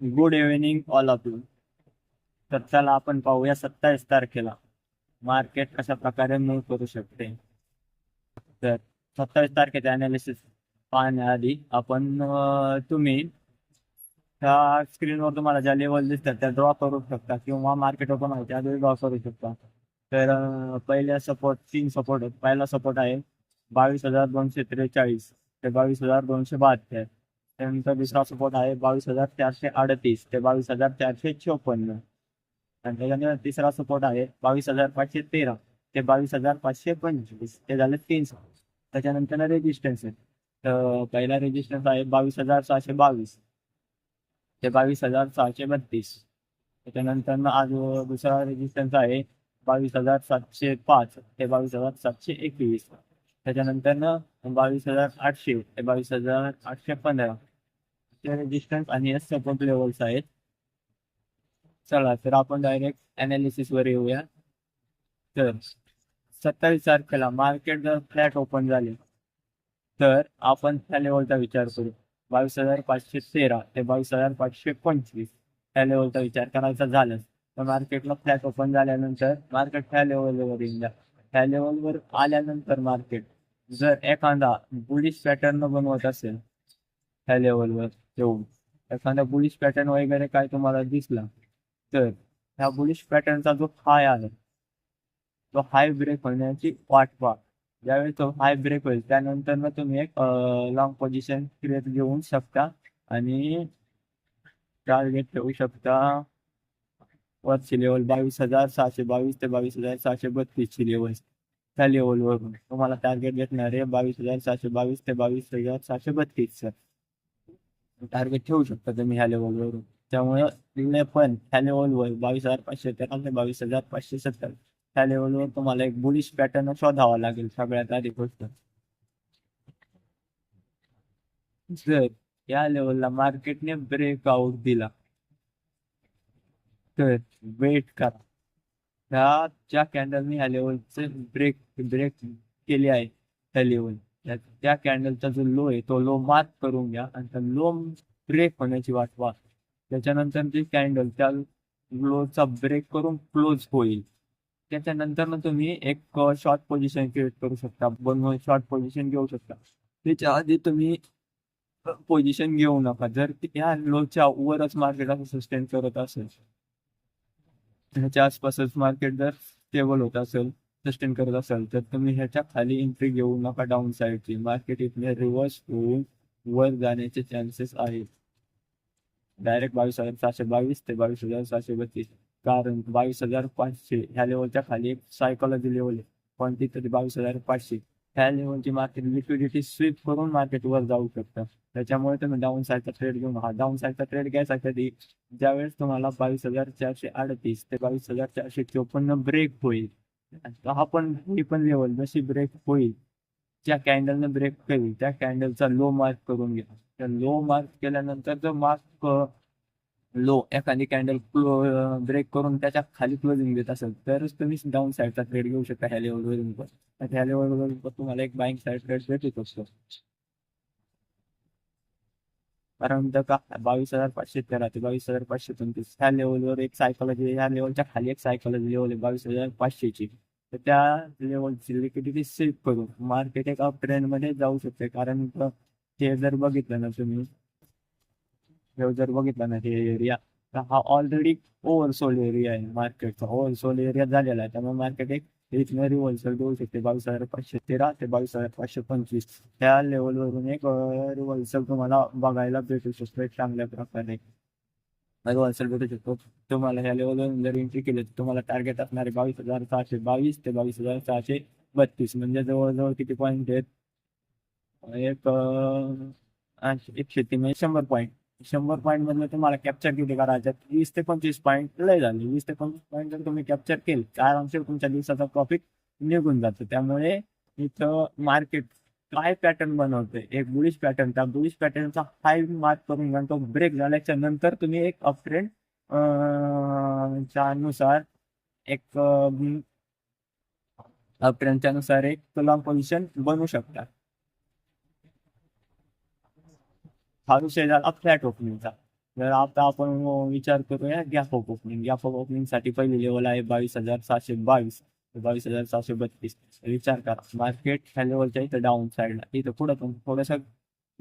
Good evening all of you. तर चला आपण पाहूया 27 तारखेला मार्केट कशा प्रकारे मूव्ह करू शकते. तर 27 तारखेचे अनालिसिस पाहण्याआधी आपण तुम्ही त्या स्क्रीनवर तुम्हाला ज्या लेवल दिसतात त्या ड्रॉ करू शकता किंवा मार्केट ओपन आहे त्यावेळी ड्रॉ करू शकता. तर पहिल्या सपोर्ट 3 सपोर्ट आहेत. पहिला सपोर्ट आहे 22,243 ते 22,272. त्यानंतर दुसरा सपोर्ट आहे 22,438 ते 22,454. आणि त्याच्यानंतर तिसरा सपोर्ट आहे 22,513 ते 22,525. ते झाले 3 सपोर्ट. त्याच्यानंतर रेजिस्टन्स आहे. तर पहिला रेजिस्टन्स आहे 22,622 ते 22,632. त्याच्यानंतर आज दुसरा रेजिस्टन्स आहे 22,705 ते 22,721. त्याच्यानंतर 22,800 ते 22,815 ते रेजिस्टन्स आणि हे सपोर्ट लेवल्स आहेत. चला तर आपण डायरेक्ट अनालिसिस वर येऊया. तर 27 तारखेला मार्केट जर फ्लॅट ओपन झाले तर आपण त्या लेवलचा विचार करू. 22,513 ते 22,525 त्या लेवलचा विचार करायचा झाला तर मार्केटला फ्लॅट ओपन झाल्यानंतर मार्केट त्या लेवलवर येऊन द्या. त्या लेवलवर आल्यानंतर मार्केट जर एखादा बुलिश पॅटर्न बनवत असेल त्या लेवलवर येऊन एखादा बुलिश पॅटर्न वगैरे काय तुम्हाला दिसला तर ह्या बुलिश पॅटर्नचा जो हाय आहे तो हाय ब्रेक होण्याची वाट पहा. ज्यावेळी तो हाय ब्रेक होईल त्यानंतर मग तुम्ही एक लॉंग पोझिशन क्रिएट घेऊ शकता आणि टार्गेट ठेवू शकता वरची लेवल 22,622 ते 22,632 लेवल. त्या लेवलवरून तुम्हाला टार्गेट भेटणार आहे 22,622 ते 22,632 टार्गेट ठेवू शकता तुम्ही ह्या लेवलवरून. त्यामुळे पण ह्या लेवलवर 22,513 ते 22,570 ह्या लेवलवर तुम्हाला एक बुलिश पॅटर्न शोधावा लागेल सगळ्यात आधी गोष्ट. जर या लेवलला मार्केटने ब्रेकआउट दिला तर वेट करा. ह्या ज्या कॅन्डलने ह्या लेवलचे ब्रेक ब्रेक केले आहे त्या लेवल त्या कॅन्डलचा जो लो आहे तो लो मार्क करून घ्या आणि त्या लो ब्रेक होण्याची वाट पहा. त्याच्यानंतर जी कॅन्डल त्या लोचा ब्रेक करून क्लोज होईल त्याच्यानंतर ना तुम्ही एक शॉर्ट पोझिशन क्रिएट करू शकता. बनवून शॉर्ट पोझिशन घेऊ शकता. त्याच्या आधी तुम्ही पोझिशन घेऊ नका जर या लोच्या वरच मार्केट असं सस्टेन करत असेल ह्याच्या आसपासच मार्केट जर स्टेबल होत असेल सस्टेन करत असेल तर तुम्ही ह्याच्या खाली एंट्री घेऊ नका. डाऊन साईडची मार्केट इथले रिव्हर्स होऊन वर जाण्याचे चान्सेस आहेत. डायरेक्ट 22,722 ते 22,732. कारण 22,500 ह्या लेवलच्या खाली एक सायकोलॉजी लेवल आहे कोणती तरी 22,500 ह्या लेवलची मार्केट लिक्विडिटी स्वीप करून मार्केट वर जाऊ शकतं. त्याच्यामुळे तुम्ही डाऊन साईडचा ट्रेड घेऊन डाऊन साईडचा ट्रेड घ्यायसाठी ज्यावेळेस तुम्हाला 22,438 ते 22,454 ब्रेक होईल हा पण ही पण लेवल जशी ब्रेक होईल ज्या कॅन्डलने ब्रेक केली त्या कॅन्डलचा लो मार्क करून घ्या. त्या लो मार्क केल्यानंतर जर मार्क लो एखादी कॅन्डल ब्रेक करून त्याच्या खाली क्लोजिंग देत असेल तरच तुम्ही डाऊन साईडचा ट्रेड घेऊ शकता ह्या लेवलवरून पण. ह्या लेवलवरून पण तुम्हाला एक बाईंग साईड ट्रेड भेटत असतो. कारण जर का 22,513 ते 22,525 ह्या लेवलवर एक सायकोलॉजी ह्या लेवलच्या खाली एक सायकोलॉजी लेवल आहे 22,500ची. तर त्या लेवलची लिक्विडिटी सेव्ह करून मार्केट एक अप ट्रेंडमध्ये जाऊ शकते. कारण हे जर बघितलं ना तुम्ही हे जर बघितला ना हे एरिया तर हा ऑलरेडी ओव्हरसोल्ड एरिया आहे. मार्केटचा ओव्हरसोल्ड एरिया झालेला आहे त्यामुळे मार्केट एक इथनं रिव्हर्सल देऊ शकते 22,513 ते 22,525 ह्या लेवलवरून एक रिव्हर्सल तुम्हाला बघायला भेटू शकतो. एक चांगल्या प्रकारे रिव्हर्सल भेटू शकतो. तुम्हाला ह्या लेवलवरून जर एंट्री केली तर तुम्हाला टार्गेट असणारे 22,622 ते 22,632 म्हणजे जवळजवळ किती पॉईंट आहेत एक 103 म्हणजे 100 पॉईंट. 100 पॉईंट मधलं तुम्हाला कॅप्चर किती करायचं 20 ते 25 पॉईंट लय झाले. 20 ते 25 पॉईंट जर तुम्ही कॅप्चर केले आरामशीर तुमच्या दिवसाचा प्रॉफिट निघून जातो. त्यामुळे इथं मार्केट काय पॅटर्न बनवते एक बुलिश पॅटर्न त्या बुलिश पॅटर्नचा हाय मार्क करून घ्या. तो ब्रेक झाल्याच्या नंतर तुम्ही एक अप ट्रेंड च्या नुसार एक अप ट्रेंडच्या नुसार एक लॉंग पोझिशन बनवू शकता. हा विषय झाला फ्लॅट ओपनिंगचा. जर आता आपण विचार करूया गॅप ऑफ ओपनिंग साठी पहिली लेवल आहे 22,722 ते 22,732. विचार करा मार्केट ह्या लेवलच्या इथं डाऊन साईडला इथं पुढं पण थोडंसं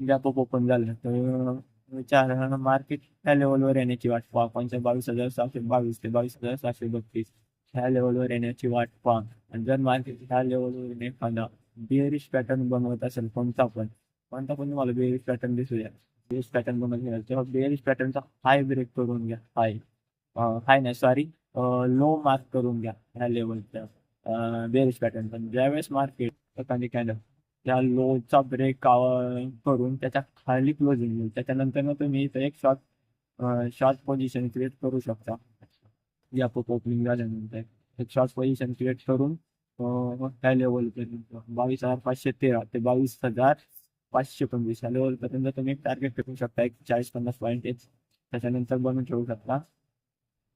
गॅप ऑफ ओपन झालं तर विचार मार्केट ह्या लेवलवर येण्याची वाट पहा. 22,722 ते 22,732 ह्या लेवलवर येण्याची वाट पहा. आणि जर मार्केट ह्या लेवलवर एखादा बिअरिश पॅटर्न बनवत असेल कोणता पण तुम्हाला बिअरिश पॅटर्न दिसू द्या. बेस पॅटर्न बनवून घ्या तेव्हा बेरिश पॅटर्नचा हाय ब्रेक करून घ्या. हाय नाही सॉरी, लो मार्क करून घ्या ह्या लेवलच्या बेरिश पॅटर्न. पण ज्यावेळेस मार्केट एखादी कॅन्डल त्या लोचा ब्रेक करून त्याच्या खाली क्लोजिंग येईल त्याच्यानंतर तुम्ही इथं एक शॉर्ट पोझिशन क्रिएट करू शकता. या ओपनिंग झाल्यानंतर एक शॉर्ट पोझिशन क्रिएट करून त्या लेवलपर्यंत 22,513 ते 22,525 या लेवलपर्यंत तुम्ही एक टार्गेट ठेवू शकता. एक 40-50 पॉईंट त्याच्यानंतर बनवून ठेवू शकता.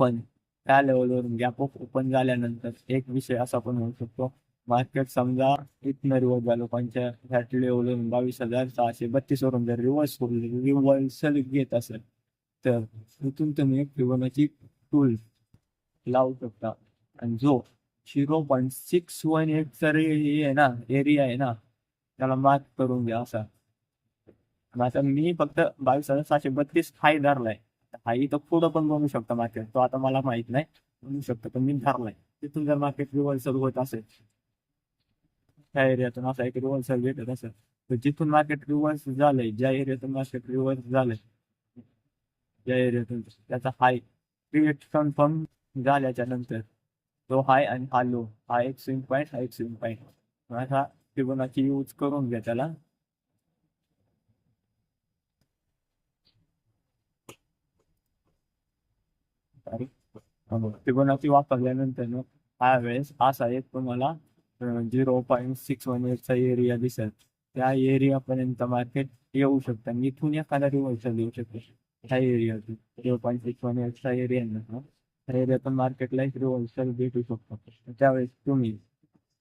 पण त्या लेवलवरून गॅप ऑफ ओपन झाल्यानंतर एक विषय असा पण होऊ शकतो. मार्केट समजा इथनं रिव्हर्स झालं लोकांच्या ह्या लेवलवरून 22,632 वरून जर रिव्हर्सल घेत असेल तर इथून तुम्ही एक फिबोनाची टूल लावू शकता. आणि जो 0.618 चा आहे ना एरिया आहे ना त्याला मार्क करून घ्या असा. आता मी फक्त 22,732 हाय धरलाय. हाई तर पुढं पण बनवू शकतो मार्केट, तो आता मला माहित नाही बनवू शकतो पण मी धरलाय. तिथून जर मार्केट रिव्हर्सल होत असेल त्या एरियातून असा एक रिव्हर्सल भेटत असेल तर जिथून मार्केट रिव्हर्स झालंय ज्या एरियातून मार्केट रिव्हर्स झालंय ज्या एरियातून त्याचा हाय क्रिएट कन्फर्म झाल्याच्या नंतर तो हाय आणि हा लो हा एक स्विंग पॉईंट असा फिबोनाची यूज करून घ्या त्याला. फिबोनाची वापरल्यानंतर हा वेळेस असा एक तुम्हाला 0.618 चा एरिया दिसेल. त्या एरियापर्यंत मार्केट येऊ शकतं. इथून एखादा रिव्हर्सल येऊ शकतो ह्या एरियातून 0.618 चा एरिया ना त्या एरियातून मार्केटला एक रिव्हर्सल भेटू शकतो. त्यावेळेस तुम्ही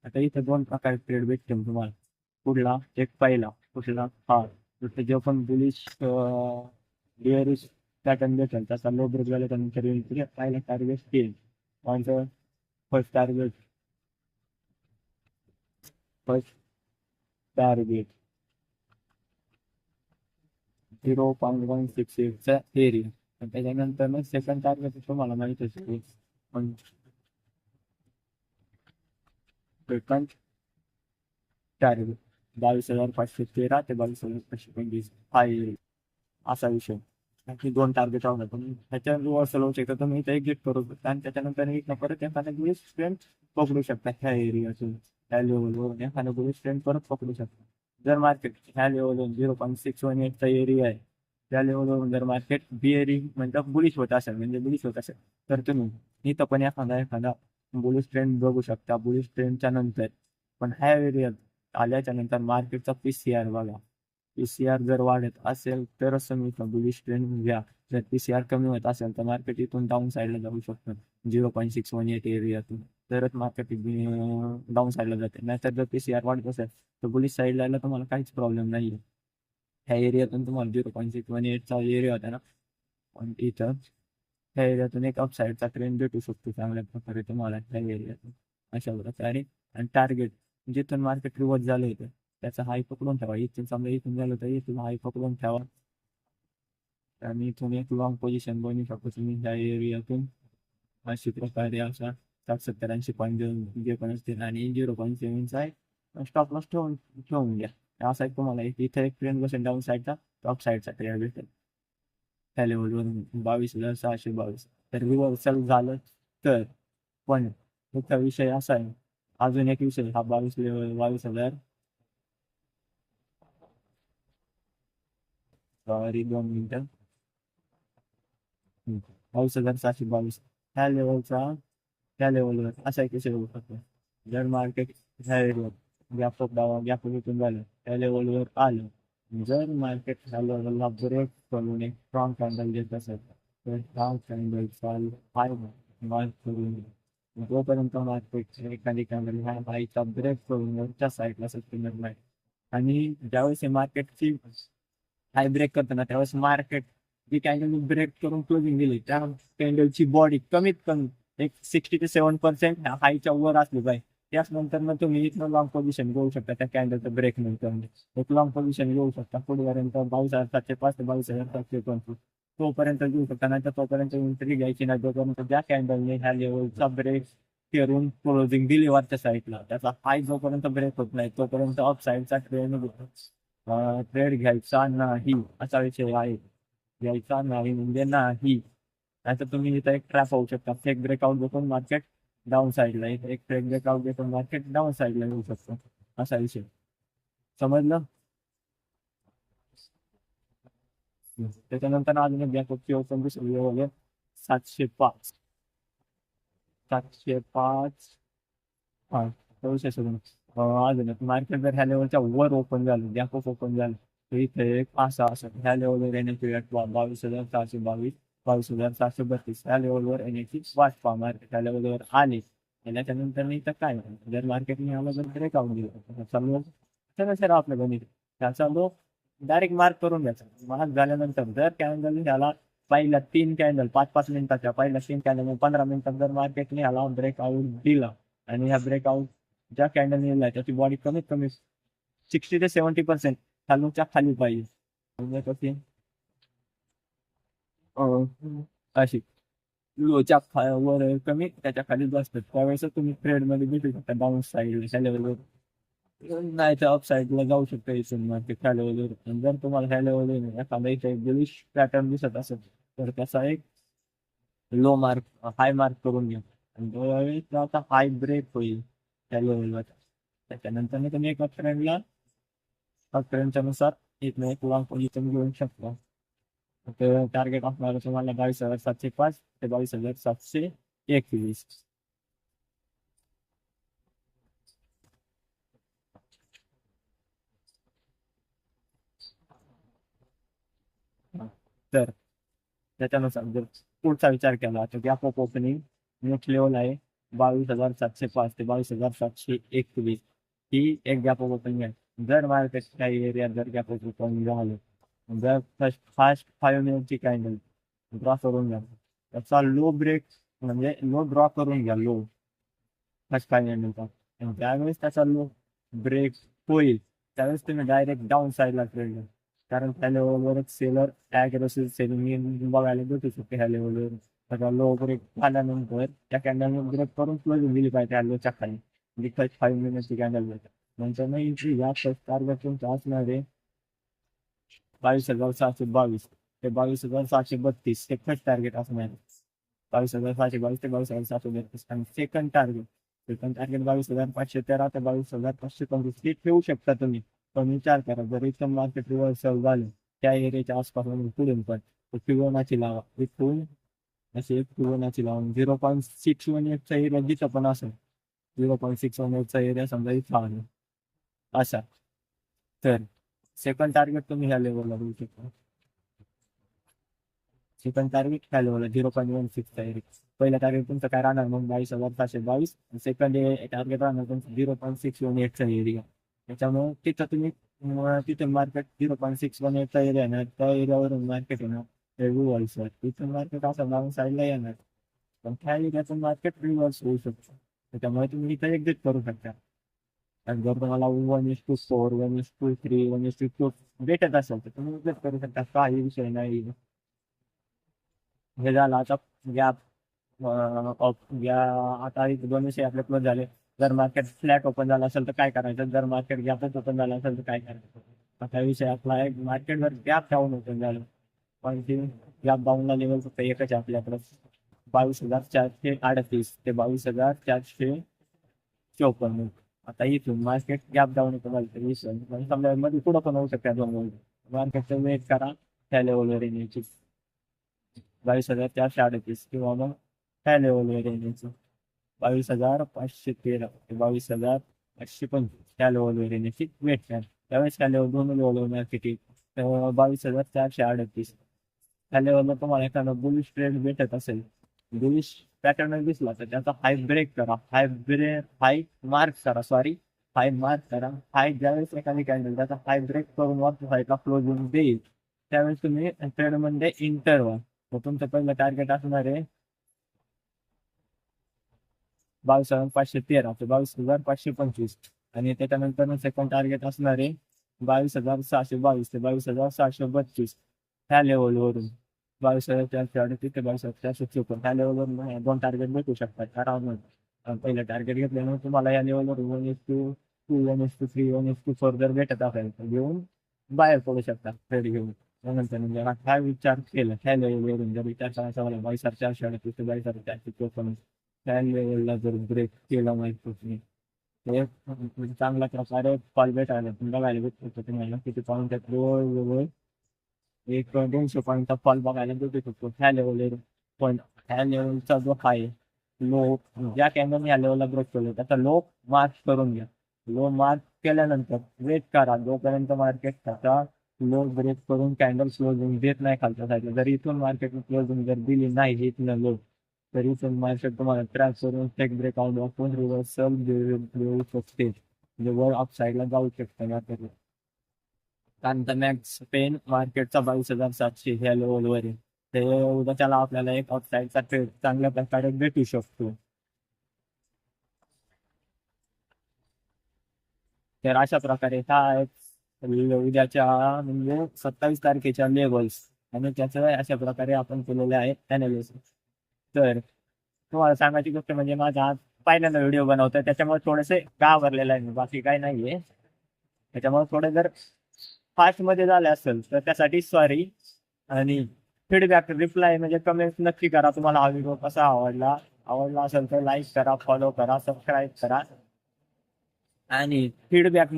आता इथे दोन प्रकार ट्रेड भेटतील तुम्हाला. पुढला एक पहिला कुठला हा जो पण बुलिश बिअरिश पॅटर्न भेटेल त्याचा लो ब्रेक झाल्यानंतर पहिला टार्गेट स्केल माझं फर्स्ट टार्गेट 0.168 चा एरिया. त्याच्यानंतर मग सेकंड टार्गेट तुम्हाला माहित असेल पण सेकंड टार्गेट 22,513 ते 22,525 हा एरिया असा विषय. आणखी दोन टार्गेट राहणार पण ह्याच्या रिव्हर्सल होऊ शकतं तुम्ही इथे एक्झिट करू शकता आणि त्याच्यानंतर एक परत एखादा बुलिश ट्रेंड पकडू शकता ह्या एरियातून ह्या लेवलवरून एखादा बुलिश ट्रेंड परत पकडू शकता. जर मार्केट ह्या लेवलवरून 0.618 चा एरिया आहे त्या लेवलवरून जर मार्केट बिअरिंग म्हणजे बुलिश होत असेल तर तुम्ही इथं पण एखादा बुलिश ट्रेंड बघू शकता. बुलिश ट्रेंडच्या नंतर पण ह्या एरियात आल्याच्या नंतर मार्केटचा पीसीआर बघा. पीसीआर जर वाढत असेल तरच तुम्ही बुलिश ट्रेंड घ्या. जर पीसीआर कमी होत असेल तर मार्केट इथून डाऊन साईडला जाऊ शकतं 0.618 एरियातून तरच मार्केट डाऊन साईडला जाते. नाहीतर जर पीसीआर वाढत असेल तर बुलिश साईडला यायला तुम्हाला काहीच प्रॉब्लेम नाही. ह्या एरियातून तुम्हाला 0.618 चा एरिया होता ना पण इथं ह्या एरियातून एक अपसाईडचा ट्रेंड भेटू शकतो चांगल्या प्रकारे तुम्हाला ह्या एरियातून अशा प्रकारे. आणि टार्गेट जिथून मार्केट रिव्हर्स झालं होतं त्याचा हाय पकडून ठेवा. इथून समजा इथून झालं तर इथून हाय पकडून ठेवा आणि इथून एक लॉंग पोझिशन बनवू शकतो तुम्ही ह्या एरियातून अशी प्रकारे असा 60-70-80 पॉईंट जे पण असतील आणि 0.7चा आहे स्टॉप लॉस ठेवून घ्या. असा एक तुम्हाला इथे एक ट्रेंड बसेल डाऊन साईडचा टॉप साईडचा ट्रेंड भेटेल त्या लेवलवरून 22,622 तर रिव्हर्सल झालं तर. पण मुख्य विषय असा आहे अजून एक विषय हा 22,000 सॉरी 2 मिनिटं 22,722 ह्या लेवलवर असा एक विषय होऊ शकतो. जर मार्केट ह्या एरियात गॅप विकून झालं त्या लेवलवर आलं जर मार्केट ह्या लेवलला ब्रेक करून एक स्ट्रॉंग कॅन्डल देत असेल तर हा कॅन्डल चाल हाय मार्क करून जोपर्यंत मार्केट एखादी कॅन्डल ह्या हायचा ब्रेक करून वरच्या साईडला सस्टेनर नाही. आणि ज्यावेळेस हे मार्केटची हाय ब्रेक करतो ना त्यावेळेस मार्केट जी कॅन्डल ब्रेक करून क्लोजिंग दिली त्या कॅन्डलची बॉडी कमीत कमी एक 60 ते 70% हायच्या वर असली पाहिजे. त्याचनंतर मग तुम्ही इथं लॉंग पोझिशन घेऊ शकता त्या कॅन्डलचं ब्रेक नंतर एक लॉंग पोझिशन घेऊ शकता पुढेपर्यंत 22,705 ते 22,725 तोपर्यंत घेऊ शकता. नाही तर तोपर्यंत एंट्री घ्यायची नाही जोपर्यंत ज्या कॅन्डलने ह्या लेवलचा ब्रेक करून क्लोजिंग दिली वरच्या साईडला त्याचा हाय जोपर्यंत ब्रेक होत नाही तोपर्यंत अप साईडचा ट्रेड घ्यायचा नाही असा विषय आहे. घ्यायचा नाही म्हणजे नाही. नाहीतर तुम्ही इथं एक ट्रॅप होऊ शकता. फेक ब्रेकआउट घेऊन मार्केट डाऊन साईडला एक फेक ब्रेकआउट घेऊन मार्केट डाऊन साईडला येऊ शकतो असा विषय. समजलं? त्याच्यानंतर अजून एक बँकची ओपन दिसली वगैरे 705 705 हा विषय सोडून अजून एक मार्केट जर ह्या लेवलच्या वर ओपन झालं बँक ओपन झालं तर इथे एक असं ह्या लेवलवर येण्याची वेट 22,422 22,732 ह्या लेवलवर येण्याची वाट पहा. मार्केट ह्या लेवलवर आले आणि त्याच्यानंतर नाही तर काय जर मार्केटने आला जर ब्रेकआउट दिला चालू सर आपलं गणित त्याचा लोक डायरेक्ट मार्क करून घ्यायचा. मार्क झाल्यानंतर जर कॅन्डल ह्याला पहिल्या 3 कॅन्डल 5-5 मिनिटाच्या पहिल्या 3 कॅन्डल 15 मिनिटात जर मार्केटने ह्याला ब्रेकआउट दिला आणि ह्या ब्रेकआउट ज्या कॅन्डल दिलाय त्याची बॉडी कमीत कमी 60 ते 70% खालूच्या खाली पाहिजे. म्हणजे कशी अशी लोच्या वर कमी त्याच्या खाली जास्त त्यावेळेस तुम्ही ट्रेड मध्ये भेटू शकता डाऊन साईड लेवलवर. नाही तर अप साईडला जाऊ शकता इथून मार्केट ह्या लेवलवर. जर तुम्हाला ह्या लेवलवर एखादा इथे बुलिश पॅटर्न दिसत असेल तर त्याचा एक लो मार्क हाय मार्क करून घ्या आणि त्यावेळेस आता हाय ब्रेक होईल त्या लेवलवर. त्याच्यानंतर तुम्ही एका ट्रेंडला ट्रेंडच्या नुसार इथनं एक लॉंग पोझिशन घेऊ शकता. टार्गेट असणार तुम्हाला 22,705 ते 22,721. तर त्याच्यानुसार जर पुढचा विचार केला तर gap of opening next level आहे 22,705 ते 22,721 ही एक गॅप ऑफ ओपनिंग आहे. जर मार्केट काही एरियात जर गॅप ऑफ ओपनिंग झालं जर फास्ट 5 मिनिटची कॅन्डल ड्रॉ करून घ्या त्याचा लो ब्रेक म्हणजे लो ड्रॉ करून घ्या लो फर्स्ट 5 मिनिटचा आणि त्यावेळेस त्याचा लो ब्रेक होईल त्यावेळेस तुम्ही डायरेक्ट डाऊन साईडला ट्रेड घ्या. कारण त्या लेवलवर एक सेलर ॲग्रेसिव्ह सेलिंग बघायला भेटू शकते ह्या लेवलवर. त्याचा लो ब्रेक झाल्यानंतर त्या कॅन्डलने ब्रेक करून क्लोजिंग दिली पाहिजे त्या लोच्या खाली म्हणजे फर्स्ट 5 मिनिटची कॅन्डल भेटत. नंतर मग एंट्री या फर्स्ट टार्गेट तुमचं असणार आहे 22,722 ते 22,732 हे फर्स्ट टार्गेट असणार आहे. 22,722 ते 22,732 आणि सेकंड टार्गेट 22,513 ते 22,525 हे ठेवू शकता तुम्ही. पण विचार करा जर इथं मार्केट रिव्हर्सल झालं त्या एरियाच्या आसपास पुढून पण फिबोनाची लावा इथून असे एक फिबोनाची लावून 0.618चा एरिया जिथं पण असेल 0.618चा एरिया समजा इथं आला असा तर सेकंड टार्गेट तुम्ही ह्या लेवलला देऊ शकता. सेकंड टार्गेट ह्या लेवलला 0.16चा एरिया. पहिला टार्गेट तुमचं काय राहणार मग 22,722 सेकंड टार्गेट राहणार तुमचं 0.618चा एरिया. त्याच्यामुळे तिथं तुम्ही तिथे मार्केट 0.618चा एरिया येणार त्या एरियावरून मार्केट येणार रिव्हर्सल तिथून मार्केट असं डाऊन साईडला येणार पण त्या एरियातून मार्केट रिव्हर्स होऊ शकतो. त्याच्यामुळे तुम्ही इथं एक्झिट करू शकता. आणि जर तुम्हाला 1:4 1:3 1:2 भेटत असेल तर तुम्ही एक्झिट करू शकता काही विषय नाही. हे झालं आता गॅप आता 2 विषय आपले क्लोज झाले. जर मार्केट फ्लॅट ओपन झालं असेल तर काय करायचं जर मार्केट गॅपच ओपन झालं असेल तर काय करायचं आता विषय आपला आहे. मार्केट जर गॅप डाऊन ओपन झालं पण ते गॅप डाऊनला लेवल फक्त एकच आहे आपल्याकडं 22,438 ते 22,454. आता इथून मार्केट गॅप डाऊन ओपन झालं तर समजा मध्ये पुढं पण होऊ शकते 2 मार्केटचं वेट करा त्या लेवलवर येण्याची 22,438 किंवा मग त्या लेवलवर येण्याचं 22,513 ते 22,525 त्या लेवलवर येण्याची वेट करा. त्यावेळेस त्या लेवल 2 लेवलवर मार्केट येईल 22,438 त्या लेवलला तुम्हाला एखादा बुलिश ट्रेंड भेटत असेल बुलिश पॅटर्न दिसला तर त्याचा हाय ब्रेक करा हाय मार्क करा हाय ज्यावेळेस एखादी कॅन्डल त्याचा हाय ब्रेक करून वरच्या साईडला क्लोजिंग देईल त्यावेळेस तुम्ही ट्रेडमध्ये इंटर व्हा. मग तुमचं पहिलं टार्गेट असणार आहे 22,513 ते 22,525 आणि त्याच्यानंतर सेकंड टार्गेट असणार आहे 22,622 ते 22,632 ह्या लेवलवरून 22,438 ते 22,454 ह्या लेवलवरून 2 टार्गेट भेटू शकतात आरामात. पहिलं टार्गेट घेतल्यानंतर तुम्हाला या लेवलवर 1:2, 1:3, 1:4 जर भेटत असेल तर घेऊन बाहेर पडू शकता ट्रेड घेऊन. त्यानंतर म्हणजे काय विचार केला त्या लेवलवरून जर विचार करायचा मला 22,438 ते 22,454 त्या लेवलला जर ब्रेक केला माहिती तुम्ही ते चांगल्या प्रकारे फॉल भेटायला बघायला भेटतो तुम्हाला किती पॉईंट जवळ एक 200 पॉईंटचा फॉल बघायला भेटू शकतो ह्या लेवलवर. पण ह्या लेवलचा जो आहे लो ज्या कॅन्डल ह्या लेवलला ब्रेक केलं त्याचा लो मार्क करून घ्या. लो मार्क केल्यानंतर वेट करा जोपर्यंत मार्केट त्याचा लो ब्रेक करून कॅन्डल क्लोजिंग देत नाही खालच्या साईडला. जर इथून मार्केट क्लोजिंग जर दिली नाही इथनं लो तरी इथून मार्केट तुम्हाला ट्रॅक करून टेक ब्रेकआउट वापरून रिव्हर्सल देऊ शकते म्हणजे वर अप साईडला जाऊ शकते मार्केट. त्यानंतर मॅक्स पेन मार्केटचा 22,700 ह्या लेवलवर आहे. ते उद्याच्याला आपल्याला एक अपसाईडचा ट्रेड चांगल्या प्रकारे भेटू शकतो. तर अशा प्रकारे हा उद्याच्या म्हणजे 27 तारखेच्या लेवल्स आणि त्याचं अशा प्रकारे आपण केलेलं आहे अनालिसिस. तर तुम्हाला सांगायची गोष्ट म्हणजे माझा आज पहिल्यांदा व्हिडिओ बनवतोय त्याच्यामुळे थोडेसे घाबरलेलं आहे मी, बाकी काही नाहीये. त्याच्यामुळे थोडे जर फास्ट मध्ये झाले असेल तर त्यासाठी सॉरी. आणि फीडबॅक रिप्लाय म्हणजे कमेंट नक्की करा तुम्हाला हा व्हिडिओ कसा आवडला असेल तर लाईक करा, फॉलो करा, सबस्क्राईब करा आणि फीडबॅक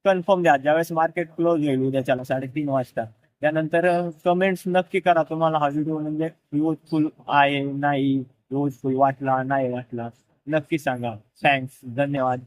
कन्फर्म द्या ज्यावेळेस मार्केट क्लोज होईल उद्याच्याला 3:30 वाजता. त्यानंतर कमेंट्स नक्की करा तुम्हाला हा व्हिडिओ म्हणजे युजफुल आहे नाही, युजफुल वाटला नाही वाटला नक्की सांगा. थँक्स, धन्यवाद.